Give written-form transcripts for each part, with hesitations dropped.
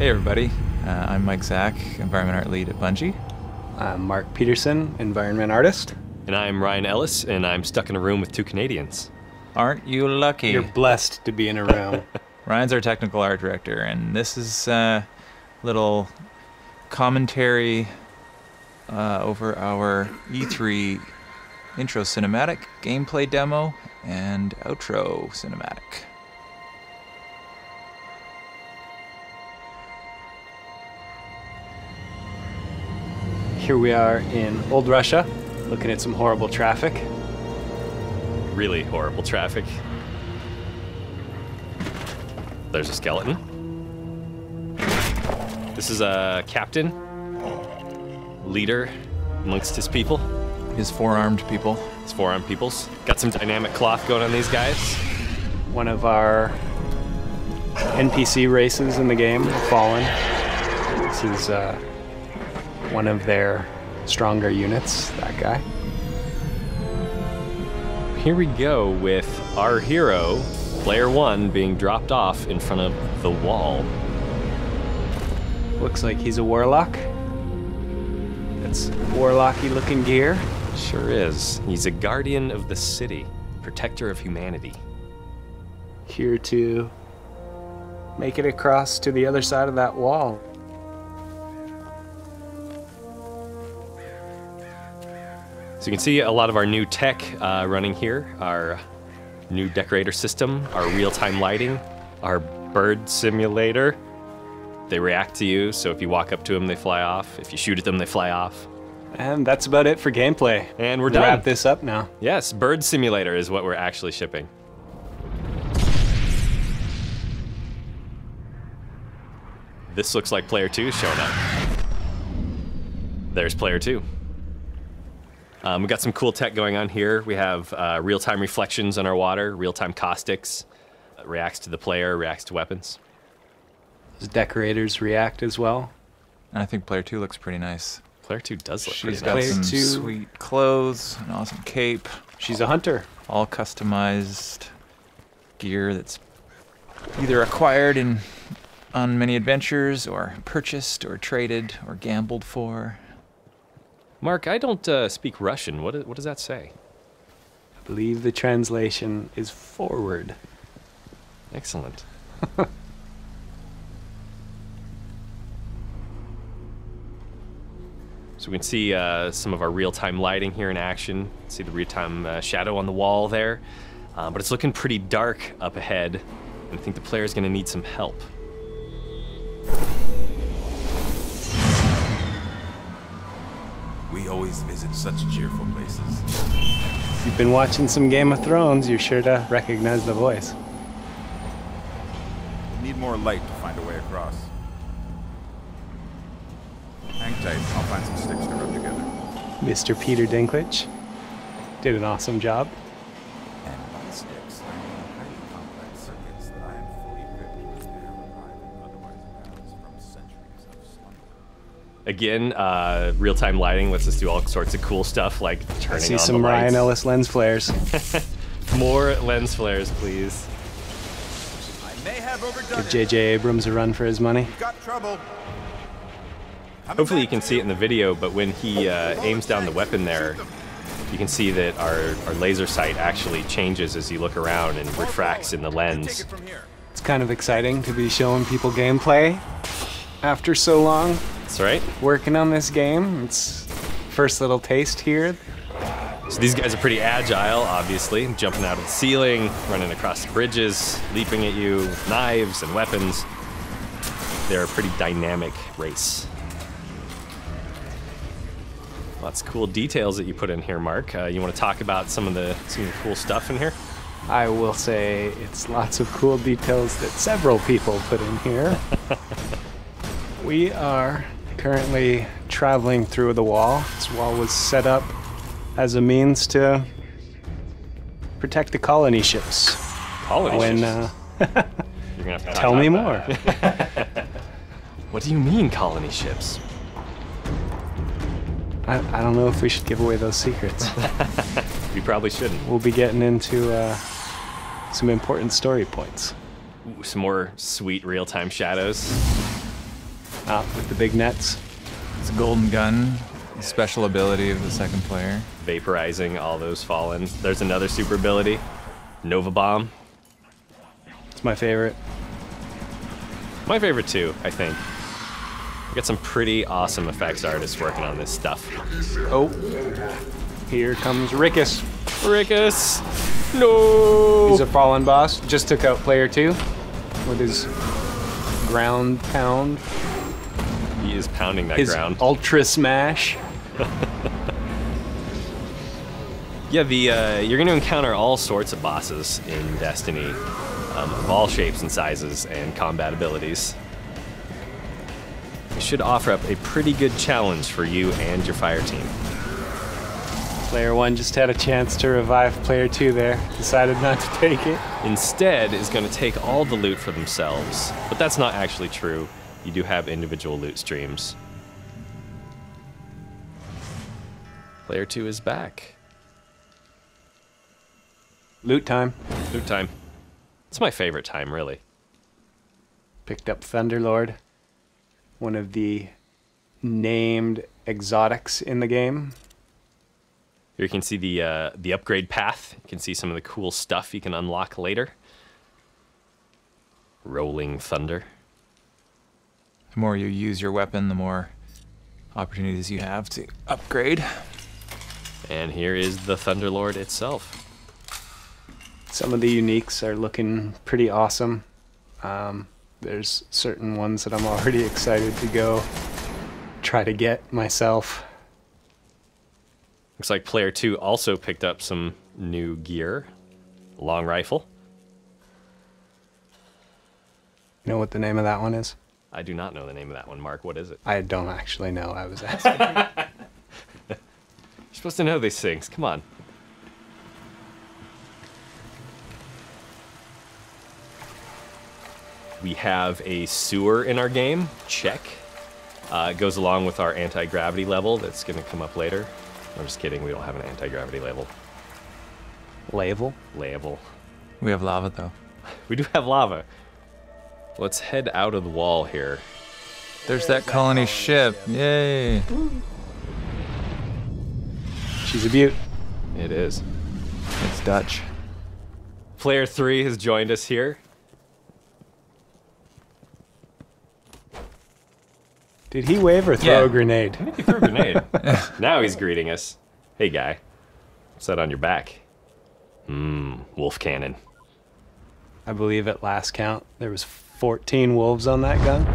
Hey everybody, I'm Mike Zach, Environment Art Lead at Bungie. I'm Mark Peterson, Environment Artist. And I'm Ryan Ellis, and I'm stuck in a room with two Canadians. Aren't you lucky? You're blessed to be in a room. Ryan's our technical art director, and this is a little commentary over our E3 intro cinematic, gameplay demo, and outro cinematic. Here we are in Old Russia, looking at some horrible traffic. Really horrible traffic. There's a skeleton. This is a captain, leader amongst his people. His four-armed people. His four-armed peoples. Got some dynamic cloth going on these guys. One of our NPC races in the game, Fallen. This is one of their stronger units, that guy. Here we go with our hero, Player 1, being dropped off in front of the wall. Looks like he's a warlock. That's warlocky looking gear. Sure is. He's a guardian of the city, protector of humanity. Here to make it across to the other side of that wall. So you can see a lot of our new tech running here, our new decorator system, our real-time lighting, our bird simulator. They react to you, so if you walk up to them, they fly off. If you shoot at them, they fly off. And that's about it for gameplay. And we're We'll done. wrap this up now. Yes, bird simulator is what we're actually shipping. This looks like Player 2 showing up. There's Player 2. We've got some cool tech going on here. We have real-time reflections on our water, real-time caustics, reacts to the player, reacts to weapons. Does decorators react as well? And I think Player 2 looks pretty nice. Player 2 does look She's pretty got nice. some Player 2. sweet clothes, an awesome cape, She's a hunter. all customized gear that's either acquired on many adventures, or purchased, or traded, or gambled for. Mark, I don't speak Russian. What does that say? I believe the translation is forward. Excellent. So we can see some of our real-time lighting here in action. See the real-time shadow on the wall there. But it's looking pretty dark up ahead, and I think the player's going to need some help. We always visit such cheerful places. If you've been watching some Game of Thrones, you're sure to recognize the voice. We need more light to find a way across. Hang tight, I'll find some sticks to rub together. Mr. Peter Dinklage did an awesome job. And by sticks, I mean highly complex circuits that I am fully equipped with now arriving otherwise battles from centuries of slumber. Again, real-time lighting lets us do all sorts of cool stuff, like turning I on see some the lights. Ryan Ellis lens flares. More lens flares, please. I may have overdone Give J.J. Abrams a run for his money. Got trouble. Hopefully you can see it in the video, but when he aims down the weapon there, you can see that our laser sight actually changes as you look around and refracts in the Take lens. it from here. It's kind of exciting to be showing people gameplay after so long That's right. working on this game. It's first little taste here. So these guys are pretty agile, obviously, jumping out of the ceiling, running across the bridges, leaping at you with knives and weapons. They're a pretty dynamic race. Lots of cool details that you put in here, Mark. You want to talk about some of the cool stuff in here? I will say it's lots of cool details that several people put in here. We are currently traveling through the wall. This wall was set up as a means to protect the colony ships. Colony When ships. You're gonna have to tell talk me about more. that. What do you mean, colony ships? I don't know if we should give away those secrets. We probably shouldn't. We'll be getting into some important story points. Ooh, some more sweet real-time shadows. with the big nets. It's a golden gun, a special ability of the second player. Vaporizing all those fallen. There's another super ability, Nova Bomb. It's my favorite. My favorite too, I think. We got some pretty awesome effects artists working on this stuff. Oh, here comes Rickus. Rickus! No! He's a fallen boss. Just took out player 2 with his ground pound. He is pounding that His ground. ultra smash. Yeah, you're going to encounter all sorts of bosses in Destiny, of all shapes and sizes and combat abilities. It should offer up a pretty good challenge for you and your fire team. Player 1 just had a chance to revive player 2 there. Decided not to take it. Instead is going to take all the loot for themselves, but that's not actually true. You do have individual loot streams. Player 2 is back. Loot time. Loot time. It's my favorite time, really. Picked up Thunderlord, one of the named exotics in the game. Here you can see the upgrade path. You can see some of the cool stuff you can unlock later. Rolling Thunder. The more you use your weapon, the more opportunities you have to upgrade. And here is the Thunderlord itself. Some of the uniques are looking pretty awesome. There's certain ones that I'm already excited to go try to get myself. Looks like player 2 also picked up some new gear. Long rifle. You know what the name of that one is? I do not know the name of that one, Mark. What is it? I don't actually know. I was asking. You're supposed to know these things. Come on. We have a sewer in our game. Check. It goes along with our anti-gravity level that's going to come up later. I'm just kidding. We don't have an anti-gravity level. Label. We have lava though. We do have lava. Let's head out of the wall here. There's that colony ship. Yay! She's a beaut. It is. It's Dutch. Player 3 has joined us here. Did he wave or throw Yeah. a grenade? He threw a grenade. Now he's greeting us. Hey, guy. What's that on your back? Wolf cannon. I believe at last count there was 14 wolves on that gun.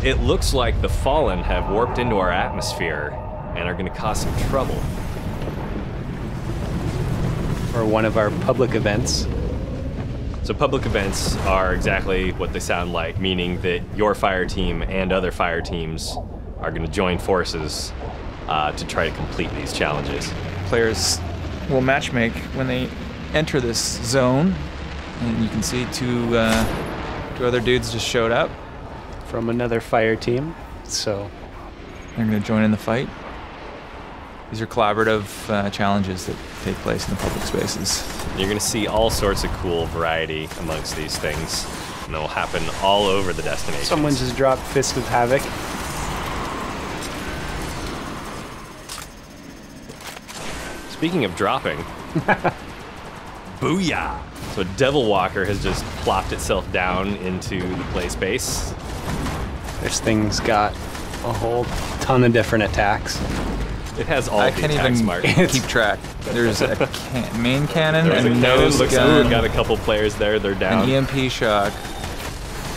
It looks like the Fallen have warped into our atmosphere and are going to cause some trouble. For one of our public events. So public events are exactly what they sound like, meaning that your fire team and other fire teams are going to join forces to try to complete these challenges. Players will matchmake when they enter this zone, and you can see two other dudes just showed up. From another fire team, so They're going to join in the fight. These are collaborative challenges that take place in the public spaces. You're going to see all sorts of cool variety amongst these things, and they'll happen all over the destination. someone just dropped Fist of Havoc. Speaking of dropping, booyah! So Devil Walker has just plopped itself down into the play space. This thing's got a whole ton of different attacks. It has all I of the can't attacks, even Mark. keep track. There's a main cannon There's a and cannon. nose Looks like gun, we've got a couple players there. They're down. an EMP shock.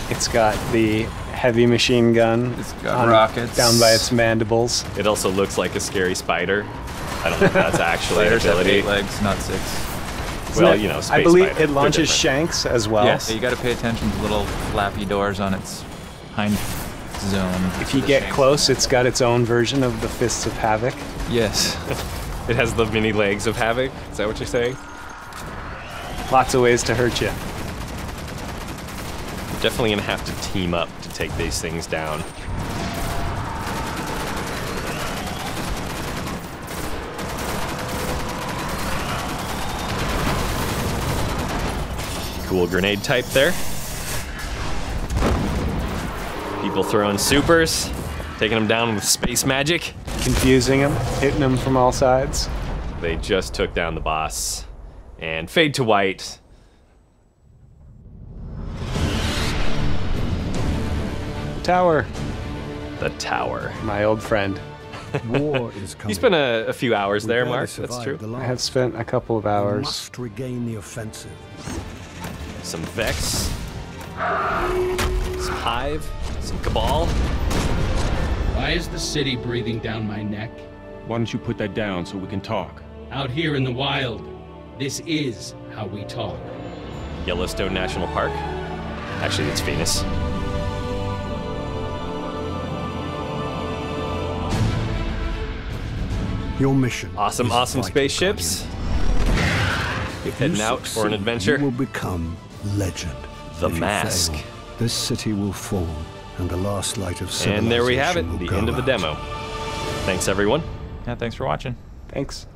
It's got the heavy machine gun It's got rockets. down by its mandibles. It also looks like a scary spider. I don't think that's actually an Spiders have ability. 8 legs, not 6. Well, Isn't you know, I space believe spider. it They're launches different. shanks as well. Yes, you got to pay attention to little flappy doors on its hind zone. If you The get shanks. close, it's got its own version of the Fists of Havoc. Yes. It has the mini legs of Havoc. Is that what you're saying? Lots of ways to hurt you. We're definitely gonna have to team up to take these things down. Cool grenade type there. People throwing supers, taking them down with space magic. Confusing them, hitting them from all sides. They just took down the boss. And fade to white. Tower, The tower. my old friend. War is coming. You spent a few hours We there, barely Mark. That's survived true. the I have last. spent a couple of We hours. must regain the offensive. Some Vex. Some Hive. Some Cabal. Why is the city breathing down my neck? Why don't you put that down so we can talk? Out here in the wild, this is how we talk. Yellowstone National Park. Actually, it's Venus. Your mission. Awesome, is awesome vital, spaceships. Guardian. If you Heading out for an succeed, adventure. You will become legend. The If you Mask. fail, this city will fall, and the last light of civilization And there we have it, will the go end of the out. demo. Thanks, everyone. Yeah, thanks for watching. Thanks.